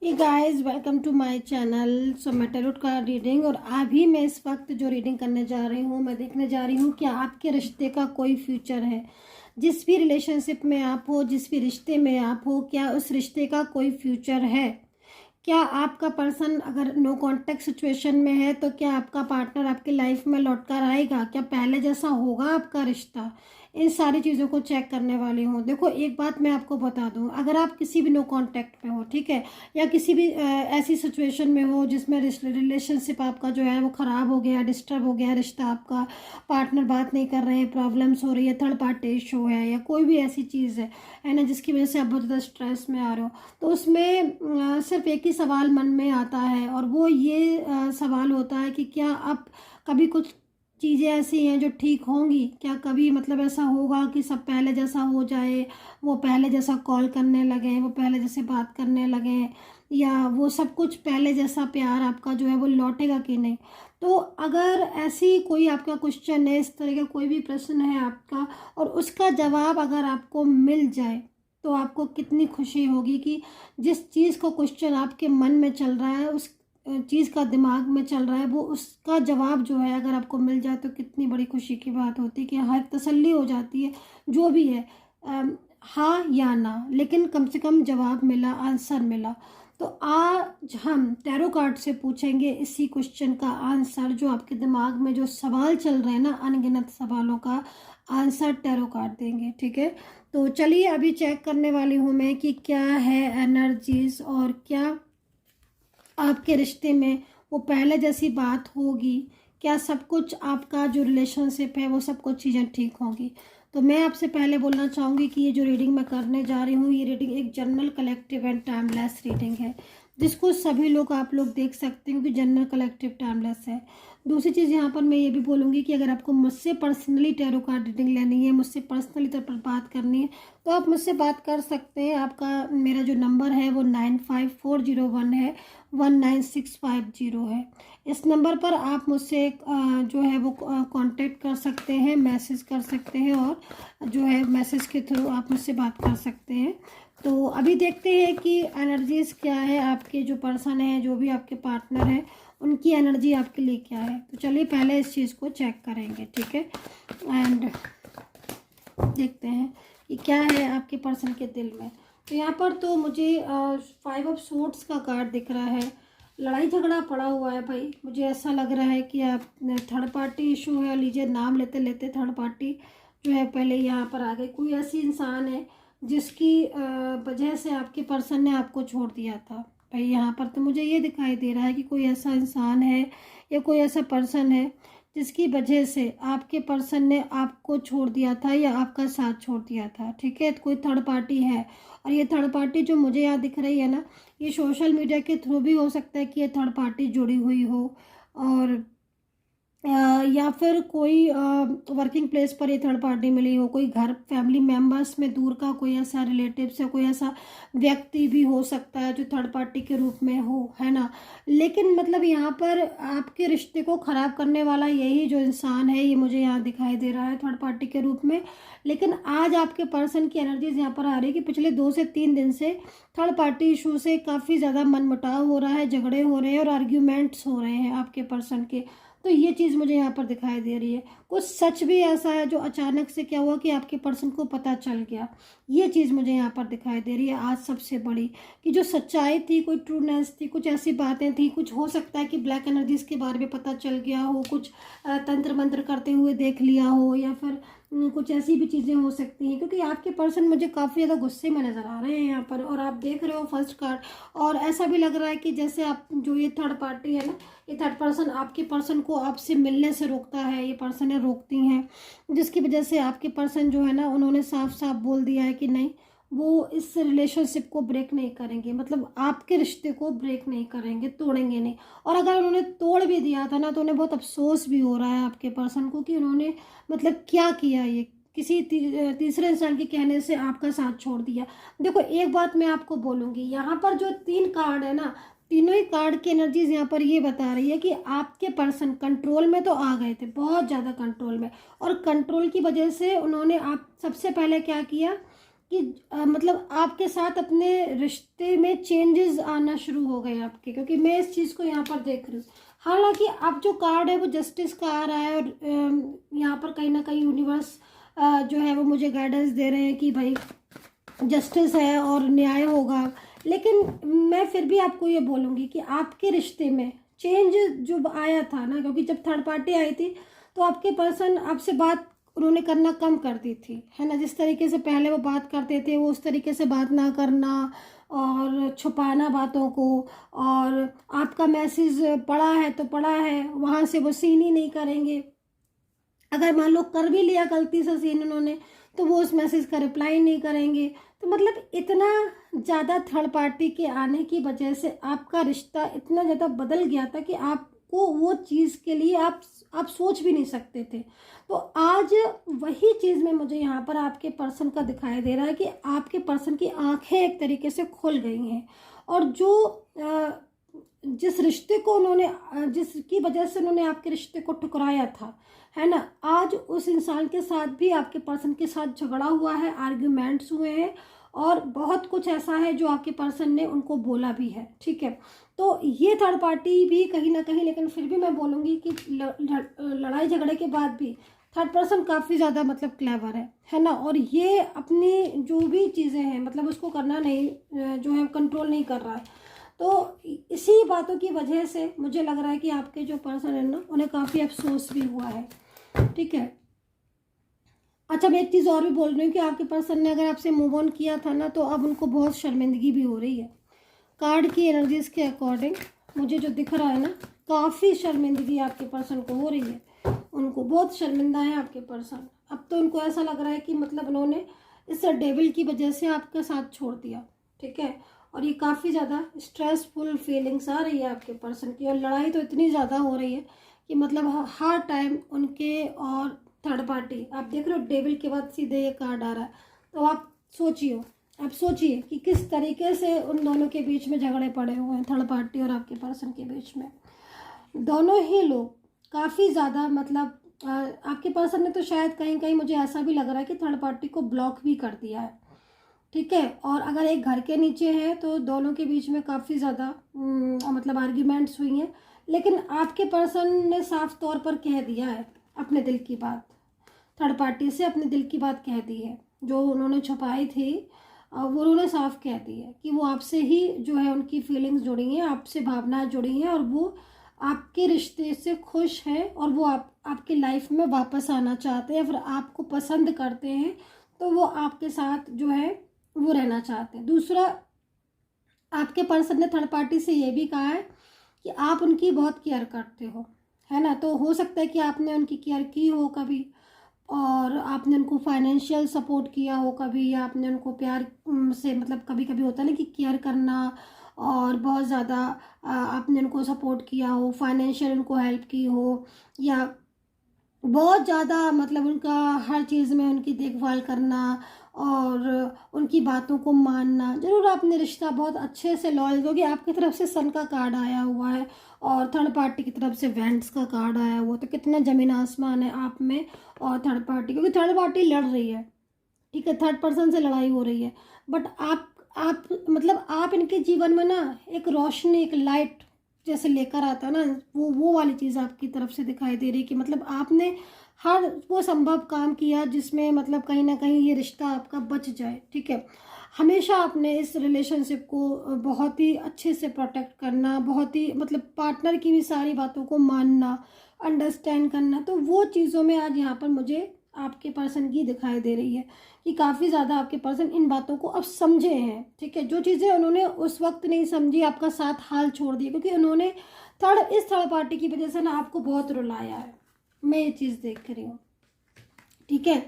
Hey guys, welcome to my channel. So मैं tarot card reading और अभी मैं इस वक्त जो रीडिंग करने जा रही हूँ, मैं देखने जा रही हूँ कि आपके रिश्ते का कोई फ्यूचर है। जिस भी रिलेशनशिप में आप हो, जिस भी रिश्ते में आप हो, क्या उस रिश्ते का कोई फ्यूचर है? क्या आपका पर्सन अगर नो कांटेक्ट सिचुएशन में है तो क्या आपका पार्टनर आपकी लाइफ में लौट कर आएगा? क्या पहले जैसा होगा आपका रिश्ता? इन सारी चीज़ों को चेक करने वाली हूँ। देखो, एक बात मैं आपको बता दूँ, अगर आप किसी भी नो कांटेक्ट में हो, ठीक है, या किसी भी ऐसी सिचुएशन में हो जिसमें रिलेशनशिप आपका जो है वो ख़राब हो गया, डिस्टर्ब हो गया रिश्ता आपका, पार्टनर बात नहीं कर रहे हैं, प्रॉब्लम्स हो रही है, थर्ड पार्टी इशू है, या कोई भी ऐसी चीज़ है ना, जिसकी वजह से आप बहुत ज़्यादा स्ट्रेस में आ रहे हो, तो उसमें सिर्फ एक ही सवाल मन में आता है, और वो ये सवाल होता है कि क्या अब कभी कुछ चीज़ें ऐसी हैं जो ठीक होंगी? क्या कभी मतलब ऐसा होगा कि सब पहले जैसा हो जाए, वो पहले जैसा कॉल करने लगे, वो पहले जैसे बात करने लगे, या वो सब कुछ पहले जैसा प्यार आपका जो है वो लौटेगा कि नहीं? तो अगर ऐसी कोई आपका क्वेश्चन है, इस तरह का कोई भी प्रश्न है आपका, और उसका जवाब अगर आपको मिल जाए तो आपको कितनी खुशी होगी कि जिस चीज़ को क्वेश्चन आपके मन में चल रहा है, उस चीज़ का दिमाग में चल रहा है, वो उसका जवाब जो है अगर आपको मिल जाए तो कितनी बड़ी खुशी की बात होती है कि हाँ, एक तसल्ली हो जाती है। जो भी है, हाँ या ना, लेकिन कम से कम जवाब मिला, आंसर मिला। तो आज हम टैरो कार्ड से पूछेंगे इसी क्वेश्चन का आंसर। जो आपके दिमाग में जो सवाल चल रहे हैं ना, अनगिनत सवालों का आंसर टैरो कार्ड देंगे, ठीक है? तो चलिए अभी चेक करने वाली हूँ मैं कि क्या है एनर्जीज, और क्या आपके रिश्ते में वो पहले जैसी बात होगी। क्या सब कुछ आपका जो रिलेशनशिप है वो सब कुछ चीज़ें ठीक होंगी? तो मैं आपसे पहले बोलना चाहूँगी कि ये जो रीडिंग मैं करने जा रही हूँ, ये रीडिंग एक general, collective and timeless reading है, जिसको सभी लोग आप लोग देख सकते हो कि जनरल, कलेक्टिव, टाइमलेस है। दूसरी चीज़ यहाँ पर मैं ये भी बोलूँगी कि अगर आपको मुझसे पर्सनली टैरो कार्ड रीडिंग लेनी है, मुझसे पर्सनली तौर पर बात करनी है, तो आप मुझसे बात कर सकते हैं। आपका मेरा जो नंबर है वो 95401 है, 19650 है। इस नंबर पर आप मुझसे जो है वो कांटेक्ट कर सकते हैं, मैसेज कर सकते हैं, और जो है मैसेज के थ्रू आप मुझसे बात कर सकते हैं। तो अभी देखते हैं कि एनर्जीज क्या है, आपके जो पर्सन है, जो भी आपके पार्टनर है, उनकी एनर्जी आपके लिए क्या है। तो चलिए पहले इस चीज़ को चेक करेंगे, ठीक है? एंड देखते हैं कि क्या है आपके पर्सन के दिल में। तो यहाँ पर तो मुझे 5 ऑफ सोर्ड्स का कार्ड दिख रहा है। लड़ाई झगड़ा पड़ा हुआ है भाई, मुझे ऐसा लग रहा है कि आप थर्ड पार्टी इशू है। लीजिए, नाम लेते लेते थर्ड पार्टी जो है पहले यहाँ पर आ गई। कोई ऐसी इंसान है जिसकी वजह से आपके पर्सन ने आपको छोड़ दिया था भाई। यहाँ पर तो मुझे ये दिखाई दे रहा है कि कोई ऐसा इंसान है या कोई ऐसा पर्सन है जिसकी वजह से आपके पर्सन ने आपको छोड़ दिया था या आपका साथ छोड़ दिया था, ठीक है? तो कोई थर्ड पार्टी है, और ये थर्ड पार्टी जो मुझे यहाँ दिख रही है ना, ये सोशल मीडिया के थ्रू भी हो सकता है कि ये थर्ड पार्टी जुड़ी हुई हो, और या फिर कोई वर्किंग प्लेस पर ये थर्ड पार्टी मिली हो, कोई घर फैमिली मेम्बर्स में दूर का कोई ऐसा रिलेटिव्स या कोई ऐसा व्यक्ति भी हो सकता है जो थर्ड पार्टी के रूप में हो, है ना? लेकिन मतलब यहाँ पर आपके रिश्ते को ख़राब करने वाला यही जो इंसान है, ये मुझे यहाँ दिखाई दे रहा है थर्ड पार्टी के रूप में। लेकिन आज आपके पर्सन की एनर्जीज यहाँ पर आ रही है कि पिछले 2 से 3 दिन से थर्ड पार्टी इशू से काफ़ी ज़्यादा मनमुटाव हो रहा है, झगड़े हो रहे हैं और आर्ग्यूमेंट्स हो रहे हैं आपके पर्सन के। तो ये चीज़ मुझे यहाँ पर दिखाई दे रही है। कुछ सच भी ऐसा है जो अचानक से क्या हुआ कि आपके पर्सन को पता चल गया। ये चीज़ मुझे यहाँ पर दिखाई दे रही है आज सबसे बड़ी, कि जो सच्चाई थी, कोई ट्रूनेस थी, कुछ ऐसी बातें थी, कुछ हो सकता है कि ब्लैक एनर्जीज के बारे में पता चल गया हो, कुछ तंत्र मंत्र करते हुए देख लिया हो, या फिर कुछ ऐसी भी चीज़ें हो सकती हैं, क्योंकि आपके पर्सन मुझे काफ़ी ज़्यादा गुस्से में नज़र आ रहे हैं यहाँ पर। और आप देख रहे हो फर्स्ट कार्ड, और ऐसा भी लग रहा है कि जैसे आप जो ये थर्ड पार्टी है ना, ये थर्ड पर्सन आपके पर्सन को आपसे मिलने से रोकता है, ये पर्सनें रोकती हैं, जिसकी वजह से आपके पर्सन जो है ना, उन्होंने साफ साफ बोल दिया है कि नहीं, वो इस रिलेशनशिप को ब्रेक नहीं करेंगे, मतलब आपके रिश्ते को ब्रेक नहीं करेंगे, तोड़ेंगे नहीं। और अगर उन्होंने तोड़ भी दिया था ना, तो उन्हें बहुत अफसोस भी हो रहा है आपके पर्सन को कि उन्होंने मतलब क्या किया, ये किसी तीसरे इंसान के कहने से आपका साथ छोड़ दिया। देखो, एक बात मैं आपको बोलूँगी, यहाँ पर जो 3 कार्ड है ना, तीनों ही कार्ड की एनर्जीज यहाँ पर ये बता रही है कि आपके पर्सन कंट्रोल में तो आ गए थे, बहुत ज़्यादा कंट्रोल में, और कंट्रोल की वजह से उन्होंने आप सबसे पहले क्या किया कि मतलब आपके साथ अपने रिश्ते में चेंजेस आना शुरू हो गए आपके, क्योंकि मैं इस चीज़ को यहाँ पर देख रही हूँ। हालांकि अब जो कार्ड है वो जस्टिस का आ रहा है, और यहाँ पर कहीं ना कहीं यूनिवर्स जो है वो मुझे गाइडेंस दे रहे हैं कि भाई जस्टिस है और न्याय होगा। लेकिन मैं फिर भी आपको ये बोलूँगी कि आपके रिश्ते में चेंज जो आया था ना, क्योंकि जब थर्ड पार्टी आई थी तो आपके पर्सन आपसे बात उन्होंने करना कम कर दी थी, है ना। जिस तरीके से पहले वो बात करते थे वो उस तरीके से बात ना करना और छुपाना बातों को, और आपका मैसेज पड़ा है तो पड़ा है, वहाँ से वो सीन ही नहीं करेंगे। अगर मान लो कर भी लिया गलती से सीन उन्होंने, तो वो उस मैसेज का रिप्लाई नहीं करेंगे। तो मतलब इतना ज़्यादा थर्ड पार्टी के आने की वजह से आपका रिश्ता इतना ज़्यादा बदल गया था कि आपको वो चीज़ के लिए आप सोच भी नहीं सकते थे। तो आज वही चीज़ में मुझे यहाँ पर आपके पर्सन का दिखाई दे रहा है कि आपके पर्सन की आंखें एक तरीके से खुल गई हैं, और जो जिस रिश्ते को उन्होंने जिसकी वजह से उन्होंने आपके रिश्ते को ठुकराया था, है ना, आज उस इंसान के साथ भी आपके पर्सन के साथ झगड़ा हुआ है, आर्ग्यूमेंट्स हुए हैं, और बहुत कुछ ऐसा है जो आपके पर्सन ने उनको बोला भी है। ठीक है, तो ये थर्ड पार्टी भी कहीं ना कहीं, लेकिन फिर भी मैं बोलूँगी कि लड़ाई झगड़े के बाद भी थर्ड पर्सन काफ़ी ज़्यादा मतलब क्लेवर है ना। और ये अपनी जो भी चीज़ें हैं मतलब उसको करना नहीं, जो है कंट्रोल नहीं कर रहा है। तो इसी बातों की वजह से मुझे लग रहा है कि आपके जो पर्सन है ना उन्हें काफ़ी अफसोस भी हुआ है। ठीक है, अच्छा मैं एक चीज़ और भी बोल रही हूँ कि आपके पर्सन ने अगर आपसे मूव ऑन किया था ना, तो अब उनको बहुत शर्मिंदगी भी हो रही है। कार्ड की एनर्जीज के अकॉर्डिंग मुझे जो दिख रहा है ना, काफ़ी शर्मिंदगी आपके पर्सन को हो रही है। उनको बहुत शर्मिंदा है आपके पर्सन। अब तो उनको ऐसा लग रहा है कि मतलब उन्होंने इस डेविल की वजह से आपका साथ छोड़ दिया। ठीक है, और ये काफ़ी ज़्यादा स्ट्रेसफुल फीलिंग्स आ रही है आपके पर्सन की, और लड़ाई तो इतनी ज़्यादा हो रही है कि मतलब हर टाइम उनके और थर्ड पार्टी, आप देख रहे हो डेविल के बाद सीधे ये कार्ड आ रहा है। तो आप सोचिए कि किस तरीके से उन दोनों के बीच में झगड़े पड़े हुए हैं, थर्ड पार्टी और आपके पर्सन के बीच में। दोनों ही लोग काफ़ी ज़्यादा मतलब आपके पर्सन ने तो शायद कहीं कहीं मुझे ऐसा भी लग रहा है कि थर्ड पार्टी को ब्लॉक भी कर दिया है। ठीक है, और अगर एक घर के नीचे है तो दोनों के बीच में काफ़ी ज़्यादा मतलब आर्ग्यूमेंट्स हुई हैं, लेकिन आपके पर्सन ने साफ तौर पर कह दिया है अपने दिल की बात, थर्ड पार्टी से अपने दिल की बात कह दी है। जो उन्होंने छुपाई थी वो उन्होंने साफ कह दी है कि वो आपसे ही जो है उनकी फीलिंग्स जुड़ी हैं, आपसे भावनाएं जुड़ी हैं, और वो आपके रिश्ते से खुश हैं, और वो आपकी लाइफ में वापस आना चाहते हैं, फिर आपको पसंद करते हैं, तो वो आपके साथ जो है वो रहना चाहते हैं। दूसरा, आपके पर्सन ने थर्ड पार्टी से ये भी कहा है कि आप उनकी बहुत केयर करते हो, है ना। तो हो सकता है कि आपने उनकी केयर की हो कभी, और आपने उनको फाइनेंशियल सपोर्ट किया हो कभी, या आपने उनको प्यार से मतलब कभी कभी होता है ना कि केयर करना, और बहुत ज़्यादा आपने उनको सपोर्ट किया हो, फाइनेंशियल उनको हेल्प की हो, या बहुत ज़्यादा मतलब उनका हर चीज़ में उनकी देखभाल करना और उनकी बातों को मानना। ज़रूर आपने रिश्ता बहुत अच्छे से लॉयल, क्योंकि आपकी तरफ से सन का कार्ड आया हुआ है और थर्ड पार्टी की तरफ से वेंट्स का कार्ड आया हुआ, तो कितना ज़मीन आसमान है आप में और थर्ड पार्टी, क्योंकि थर्ड पार्टी लड़ रही है। ठीक है, थर्ड पर्सन से लड़ाई हो रही है, बट आप मतलब आप इनके जीवन में ना एक रोशनी, एक लाइट जैसे लेकर आता है ना, वो वाली चीज़ आपकी तरफ से दिखाई दे रही है कि मतलब आपने हर वो संभव काम किया जिसमें मतलब कहीं ना कहीं ये रिश्ता आपका बच जाए। ठीक है, हमेशा आपने इस रिलेशनशिप को बहुत ही अच्छे से प्रोटेक्ट करना, बहुत ही मतलब पार्टनर की भी सारी बातों को मानना, अंडरस्टैंड करना, तो वो चीज़ों में आज यहाँ पर मुझे आपके पर्सन की दिखाई दे रही है कि काफ़ी ज़्यादा आपके पर्सन इन बातों को अब समझे हैं। ठीक है, जो चीज़ें उन्होंने उस वक्त नहीं समझी, आपका साथ हाल छोड़ दिया, क्योंकि उन्होंने इस थर्ड पार्टी की वजह से ना आपको बहुत रुलाया है, मैं ये चीज़ देख रही हूँ। ठीक है,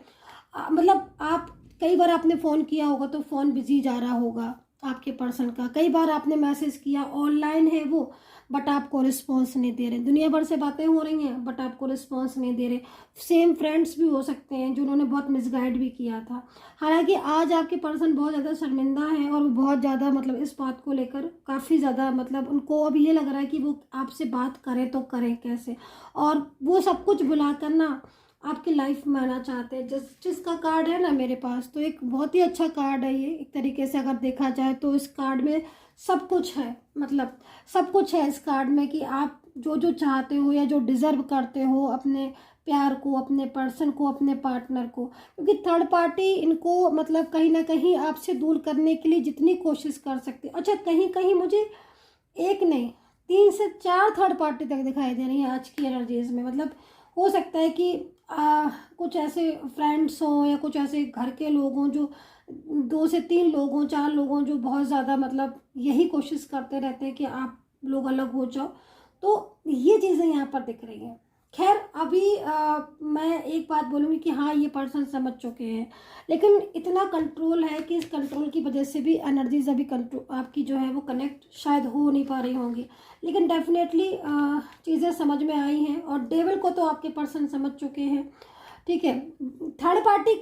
मतलब आप कई बार आपने फ़ोन किया होगा तो फ़ोन बिजी जा रहा होगा आपके पर्सन का, कई बार आपने मैसेज किया, ऑनलाइन है वो, बट आपको रिस्पॉन्स नहीं दे रहे। दुनिया भर से बातें हो रही हैं बट आपको रिस्पॉन्स नहीं दे रहे। सेम फ्रेंड्स भी हो सकते हैं जो उन्होंने बहुत मिसगाइड भी किया था। हालांकि आज आपके पर्सन बहुत ज़्यादा शर्मिंदा है और वो बहुत ज़्यादा मतलब इस बात को लेकर काफ़ी ज़्यादा मतलब उनको अब ये लग रहा है कि वो आपसे बात करें तो करें कैसे, और वो सब कुछ भुला कर ना आपकी लाइफ में आना चाहते हैं। जिसका कार्ड है ना मेरे पास, तो एक बहुत ही अच्छा कार्ड है ये। एक तरीके से अगर देखा जाए तो इस कार्ड में सब कुछ है, मतलब सब कुछ है इस कार्ड में कि आप जो जो चाहते हो या जो डिज़र्व करते हो अपने प्यार को, अपने पर्सन को, अपने पार्टनर को। क्योंकि थर्ड पार्टी इनको मतलब कहीं ना कहीं आपसे दूर करने के लिए जितनी कोशिश कर सकते। अच्छा, कहीं कहीं मुझे एक नहीं 3 से 4 थर्ड पार्टी तक दिखाई दे रही है आज की एनर्जीज में। मतलब हो सकता है कि कुछ ऐसे फ्रेंड्स हों या कुछ ऐसे घर के लोग हों, जो 2 से 3 लोग हों, 4 लोग हों, जो बहुत ज़्यादा मतलब यही कोशिश करते रहते हैं कि आप लोग अलग हो जाओ। तो ये चीज़ें यहाँ पर दिख रही हैं। खैर अभी मैं एक बात बोलूँगी कि हाँ ये पर्सन समझ चुके हैं, लेकिन इतना कंट्रोल है कि इस कंट्रोल की वजह से भी एनर्जीज अभी कंट्रोल आपकी जो है वो कनेक्ट शायद हो नहीं पा रही होंगी। लेकिन डेफिनेटली चीज़ें समझ में आई हैं, और डेविल को तो आपके पर्सन समझ चुके हैं। ठीक है, थर्ड पार्टी,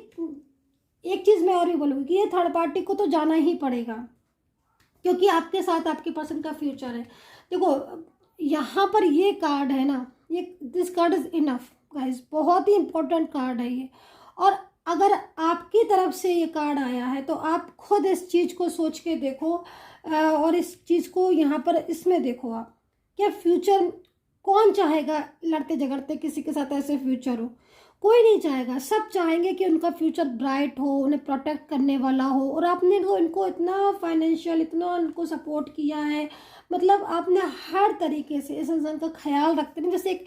एक चीज़ मैं और भी बोलूँगी कि ये थर्ड पार्टी को तो जाना ही पड़ेगा, क्योंकि आपके साथ आपके पर्सन का फ्यूचर है। देखो यहाँ पर ये कार्ड है ना, ये this card is enough guys, बहुत ही इंपॉर्टेंट कार्ड है ये। और अगर आपकी तरफ से ये कार्ड आया है तो आप खुद इस चीज़ को सोच के देखो, और इस चीज़ को यहाँ पर इसमें देखो आप, क्या फ्यूचर कौन चाहेगा लड़ते झगड़ते किसी के साथ ऐसे फ्यूचर हो? कोई नहीं चाहेगा। सब चाहेंगे कि उनका फ्यूचर ब्राइट हो, उन्हें प्रोटेक्ट करने वाला हो। और आपने इनको इतना फाइनेंशियल, इतना उनको सपोर्ट किया है, मतलब आपने हर तरीके से इस इंसान का ख्याल रखते हैं, जैसे एक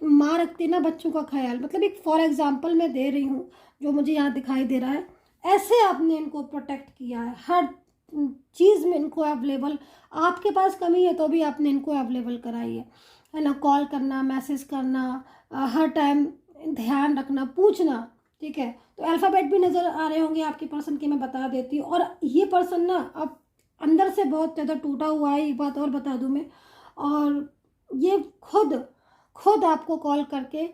माँ रखती है ना बच्चों का ख्याल। मतलब एक फॉर एग्जांपल मैं दे रही हूँ जो मुझे यहाँ दिखाई दे रहा है, ऐसे आपने इनको प्रोटेक्ट किया है। हर चीज़ में इनको अवेलेबल, आपके पास कमी है तो भी आपने इनको अवेलेबल कराई है ना। कॉल करना, मैसेज करना, हर टाइम ध्यान रखना, पूछना। ठीक है, तो अल्फ़ाबेट भी नज़र आ रहे होंगे आपके पर्सन के, मैं बता देती हूँ। और ये पर्सन ना अब अंदर से बहुत ज़्यादा टूटा हुआ है, एक बात और बता दूँ मैं। और ये खुद आपको कॉल करके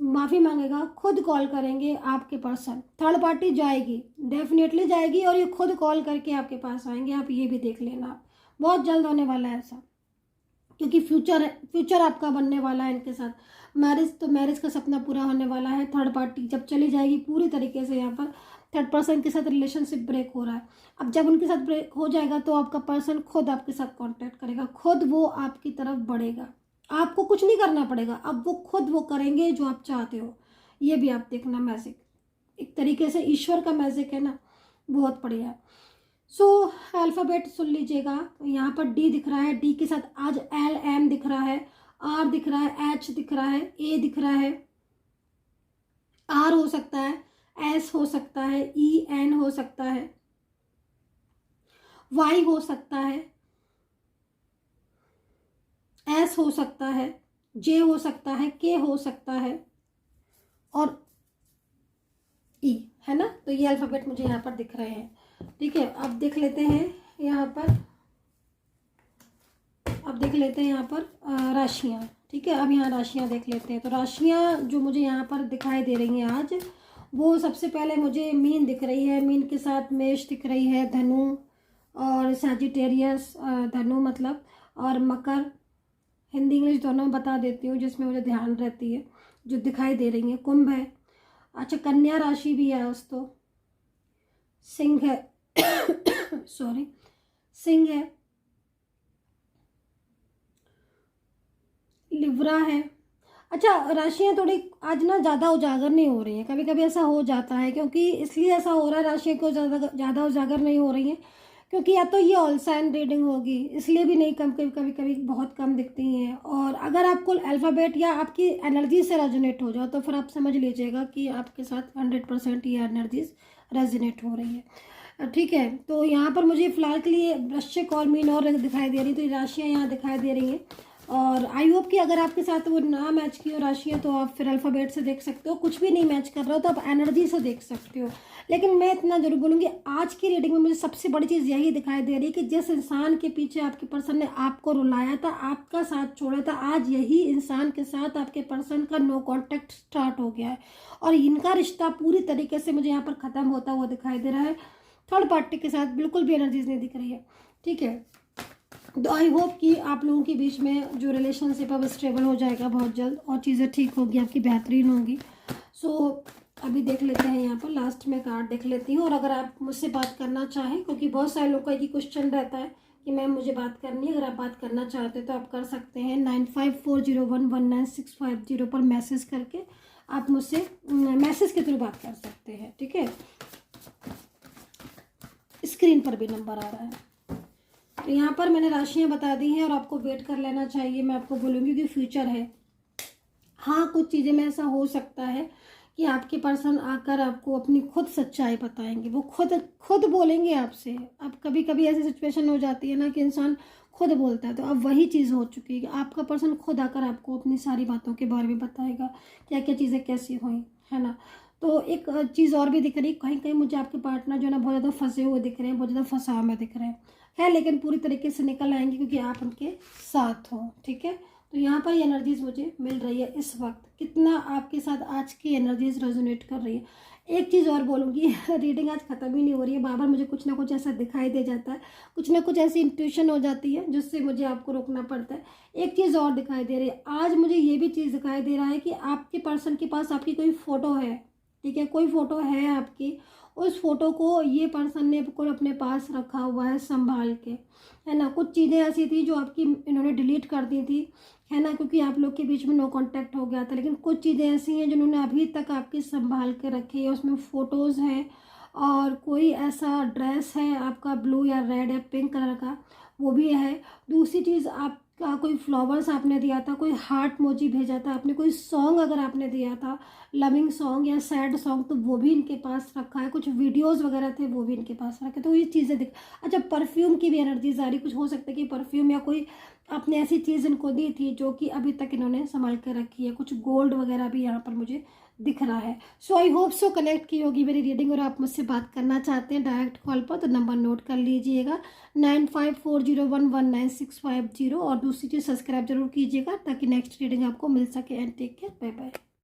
माफ़ी मांगेगा, खुद कॉल करेंगे आपके पर्सन। थर्ड पार्टी जाएगी, डेफिनेटली जाएगी, और ये खुद कॉल करके आपके पास आएंगे। आप ये भी देख लेना, बहुत जल्द होने वाला है ऐसा, क्योंकि फ्यूचर आपका बनने वाला है इनके साथ। मैरिज का सपना पूरा होने वाला है। थर्ड पार्टी जब चली जाएगी पूरी तरीके से, यहाँ पर थर्ड पर्सन के साथ रिलेशनशिप ब्रेक हो रहा है। अब जब उनके साथ ब्रेक हो जाएगा तो आपका पर्सन खुद आपके साथ कांटेक्ट करेगा, खुद वो आपकी तरफ बढ़ेगा, आपको कुछ नहीं करना पड़ेगा। अब वो खुद वो करेंगे जो आप चाहते हो। ये भी आप देखना, मैजिक एक तरीके से ईश्वर का मैजिक है ना, बहुत बढ़िया है। सो अल्फ़ाबेट सुन लीजिएगा। यहाँ पर डी दिख रहा है, डी के साथ आज एल एम दिख रहा है, आर दिख रहा है, एच दिख रहा है, ए दिख रहा है, आर हो सकता है, एस हो सकता है, ई एन हो सकता है, वाई हो सकता है, एस हो सकता है, जे हो सकता है, के हो सकता है, और ई, है ना। तो ये अल्फ़ाबेट मुझे यहाँ पर दिख रहे हैं। ठीक है, अब देख लेते हैं यहाँ पर, राशियाँ। ठीक है, अब यहाँ राशियाँ देख लेते हैं। तो राशियाँ जो मुझे यहाँ पर दिखाई दे रही हैं आज, वो सबसे पहले मुझे मीन दिख रही है, मीन के साथ मेष दिख रही है, धनु और सैजिटेरियस, धनु मतलब, और मकर, हिंदी इंग्लिश दोनों बता देती हूँ जिसमें मुझे ध्यान रहती है, जो दिखाई दे रही है। कुंभ है, अच्छा कन्या राशि भी है आज, तो सिंह है सॉरी, सिंह है, लिब्रा है। अच्छा, राशियाँ थोड़ी आज ना ज़्यादा उजागर नहीं हो रही हैं, कभी कभी ऐसा हो जाता है, क्योंकि इसलिए ऐसा हो रहा है, राशियाँ को ज़्यादा उजागर नहीं हो रही हैं, क्योंकि या तो ये ऑल साइन रीडिंग होगी, इसलिए भी नहीं, कम कभी बहुत कम दिखती हैं। और अगर आपको अल्फ़ाबेट या आपकी एनर्जी से रेजोनेट हो जाओ तो फिर आप समझ लीजिएगा कि आपके साथ 100% ये एनर्जीज रेजोनेट हो रही है। ठीक है, तो यहाँ पर मुझे फ़िलहाल के लिए वृश्चिक और मीन और दिखाई दे रही, तो ये राशियाँ यहाँ दिखाई दे रही हैं। और आई होप कि अगर आपके साथ वो ना मैच की हो राशियाँ तो आप फिर अल्फ़ाबेट से देख सकते हो, कुछ भी नहीं मैच कर रहा हो तो आप एनर्जी से देख सकते हो। लेकिन मैं इतना जरूर बोलूँगी, आज की रीडिंग में मुझे सबसे बड़ी चीज़ यही दिखाई दे रही है कि जिस इंसान के पीछे आपके पर्सन ने आपको रुलाया था, आपका साथ छोड़ा था, आज यही इंसान के साथ आपके पर्सन का नो कॉन्टैक्ट स्टार्ट हो गया है, और इनका रिश्ता पूरी तरीके से मुझे यहाँ पर ख़त्म होता हुआ दिखाई दे रहा है। थर्ड पार्टी के साथ बिल्कुल भी एनर्जीज नहीं दिख रही है। ठीक है, तो आई होप कि आप लोगों के बीच में जो रिलेशनशिप अब स्टेबल हो जाएगा बहुत जल्द और चीज़ें ठीक होगी, आपकी बेहतरीन होगी। सो अभी देख लेते हैं, यहाँ पर लास्ट में कार्ड देख लेती हूँ। और अगर आप मुझसे बात करना चाहें, क्योंकि बहुत सारे लोगों का एक ही क्वेश्चन रहता है कि मैम मुझे बात करनी है, अगर आप बात करना चाहते हैं तो आप कर सकते हैं। 9540119650 पर मैसेज करके आप मुझसे मैसेज के थ्रू बात कर सकते हैं, ठीक है। स्क्रीन पर भी नंबर आ रहा है। तो यहाँ पर मैंने राशियाँ बता दी हैं और आपको वेट कर लेना चाहिए, मैं आपको बोलूँगी कि फ्यूचर है। हाँ, कुछ चीज़ें में ऐसा हो सकता है कि आपके पर्सन आकर आपको अपनी खुद सच्चाई बताएंगे, वो खुद बोलेंगे आपसे। अब कभी कभी ऐसी सिचुएशन हो जाती है ना कि इंसान खुद बोलता है, तो अब वही चीज़ हो चुकी है कि आपका पर्सन खुद आकर आपको अपनी सारी बातों के बारे में बताएगा, क्या क्या चीज़ें कैसी हुई, है ना। तो एक चीज़ और भी दिख रही है, कहीं कहीं मुझे आपके पार्टनर जो है ना बहुत ज़्यादा फंसे हुए दिख रहे हैं, बहुत ज़्यादा फंसाव में दिख रहे हैं, लेकिन पूरी तरीके से निकल आएंगे क्योंकि आप उनके साथ हो, ठीक है। तो यहाँ पर ये एनर्जीज मुझे मिल रही है इस वक्त, कितना आपके साथ आज की एनर्जीज रेजोनेट कर रही है। एक चीज़ और बोलूँगी, रीडिंग आज ख़त्म ही नहीं हो रही है, बार बार मुझे कुछ ना कुछ ऐसा दिखाई दे जाता है, कुछ ना कुछ ऐसी इंट्यूशन हो जाती है जिससे मुझे आपको रोकना पड़ता है। एक चीज़ और दिखाई दे रही है आज मुझे, ये भी चीज़ दिखाई दे रहा है कि आपके पर्सन के पास आपकी कोई फ़ोटो है, ठीक है, कोई फ़ोटो है आपकी, उस फोटो को ये पर्सन ने बिल्कुल अपने पास रखा हुआ है संभाल के, है ना। कुछ चीज़ें ऐसी थी जो आपकी इन्होंने डिलीट कर दी थी, है ना, क्योंकि आप लोग के बीच में नो कांटेक्ट हो गया था, लेकिन कुछ चीज़ें ऐसी हैं जिन्होंने अभी तक आपकी संभाल के रखी है। उसमें फ़ोटोज़ हैं और कोई ऐसा ड्रेस है आपका ब्लू या रेड या पिंक कलर का, वो भी है। दूसरी चीज़, आपका कोई फ्लावर्स आपने दिया था, कोई हार्ट मोजी भेजा था आपने, कोई सॉन्ग अगर आपने दिया था, लविंग सॉन्ग या सैड सॉन्ग, तो वो भी इनके पास रखा है। कुछ वीडियोस वगैरह थे वो भी इनके पास रखे, तो ये चीज़ें दिख। अच्छा, परफ्यूम की भी एनर्जीज आ रही, कुछ हो सकता है कि परफ्यूम या कोई आपने ऐसी चीज़ इनको दी थी जो कि अभी तक इन्होंने संभाल कर रखी है। कुछ गोल्ड वगैरह भी यहाँ पर मुझे दिख रहा है। सो आई होप सो कनेक्ट की होगी मेरी रीडिंग, और आप मुझसे बात करना चाहते हैं डायरेक्ट कॉल पर तो नंबर नोट कर लीजिएगा 9540119650। और दूसरी चीज़ सब्सक्राइब जरूर कीजिएगा ताकि नेक्स्ट रीडिंग आपको मिल सके। And take care, bye bye.